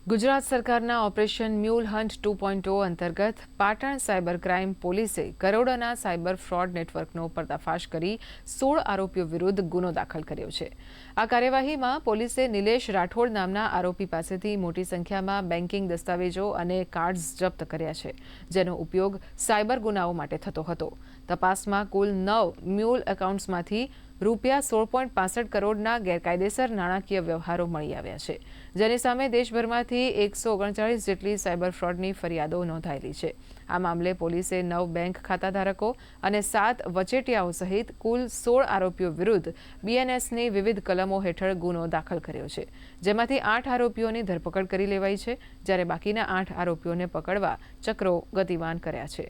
ગુજરાત સરકારના operation mule hunt 2.0 અંતર્ગત Patan cyber crime પોલીસે કરોડોના સાયબર ફ્રોડ નેટવર્કનો પર્દાફાશ કરી 16 આરોપીઓ વિરુદ્ધ ગુનો દાખલ કર્યો છે। આ કાર્યવાહીમાં પોલીસે નિલેશ રાઠોડ નામના આરોપી પાસેથી મોટી સંખ્યામાં બેન્કિંગ દસ્તાવેજો અને કાર્ડ્સ જપ્ત કર્યા છે, જેનો ઉપયોગ સાયબર ગુનાઓ માટે થતો હતો। તપાસમાં કુલ 9 મ્યુલ એકાઉન્ટ્સમાંથી રૂપિયા 16.65 કરોડના ગેરકાયદેસર નાણાકીય વ્યવહારો મળી આવ્યા છે, જેની સામે દેશભરમાંથી 139 જેટલી સાયબર ફ્રોડની ફરિયાદો નોંધાયેલી છે। આ મામલે પોલીસે 9 બેંક ખાતાધારકો અને 7 વચેટિયાઓ સહિત કુલ 16 આરોપીઓ વિરુદ્ધ બીએનએસની વિવિધ કલમો હેઠળ ગુનો દાખલ કર્યો છે, જેમાંથી 8 આરોપીઓની ધરપકડ કરી લેવાઈ છે, જ્યારે બાકીના 8 આરોપીઓને પકડવા ચક્રો ગતિમાન કર્યા છે।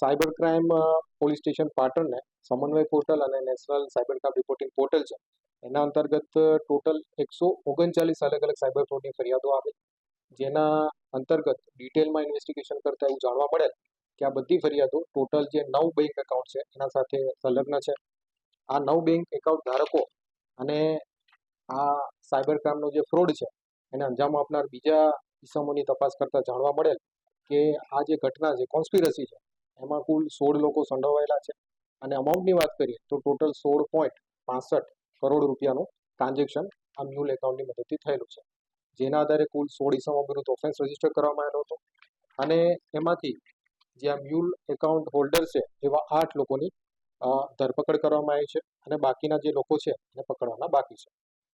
સાયબર ક્રાઇમ પોલીસ સ્ટેશન પાટણને સમન્વય પોર્ટલ અને national cyber crime reporting portal છે, એના અંતર્ગત ટોટલ 139 અલગ અલગ સાયબર ફ્રોડની ફરિયાદો આવી, જેના અંતર્ગત ડિટેલમાં ઇન્વેસ્ટિગેશન કરતા એવું જાણવા મળેલ કે આ બધી ફરિયાદો ટોટલ જે 9 બેંક એકાઉન્ટ છે એના સાથે સંલગ્ન છે। આ 9 બેંક એકાઉન્ટ ધારકો અને આ સાયબર ક્રાઇમનો જે ફ્રોડ છે એને અંજામ આપનાર બીજા કિસ્સાઓની તપાસ કરતા જાણવા મળેલ કે આ જે ઘટના છે, કોન્સ્પિરસી છે, એમાં કુલ 16 લોકો સંડોવાયેલા છે અને અમાઉન્ટની વાત કરીએ તો ટોટલ 16.65 કરોડ રૂપિયાનું ટ્રાન્ઝેક્શન આ મ્યુલ એકાઉન્ટની મદદથી થયેલું છે, જેના આધારે કુલ 16 ઇસમો વિરુદ્ધ ઓફેન્સ રજીસ્ટર કરવામાં આવેલો હતો અને એમાંથી જે આ મ્યુલ એકાઉન્ટ હોલ્ડર છે એવા 8 લોકોની ધરપકડ કરવામાં આવી છે અને બાકીના જે લોકો છે એને પકડવાના બાકી છે।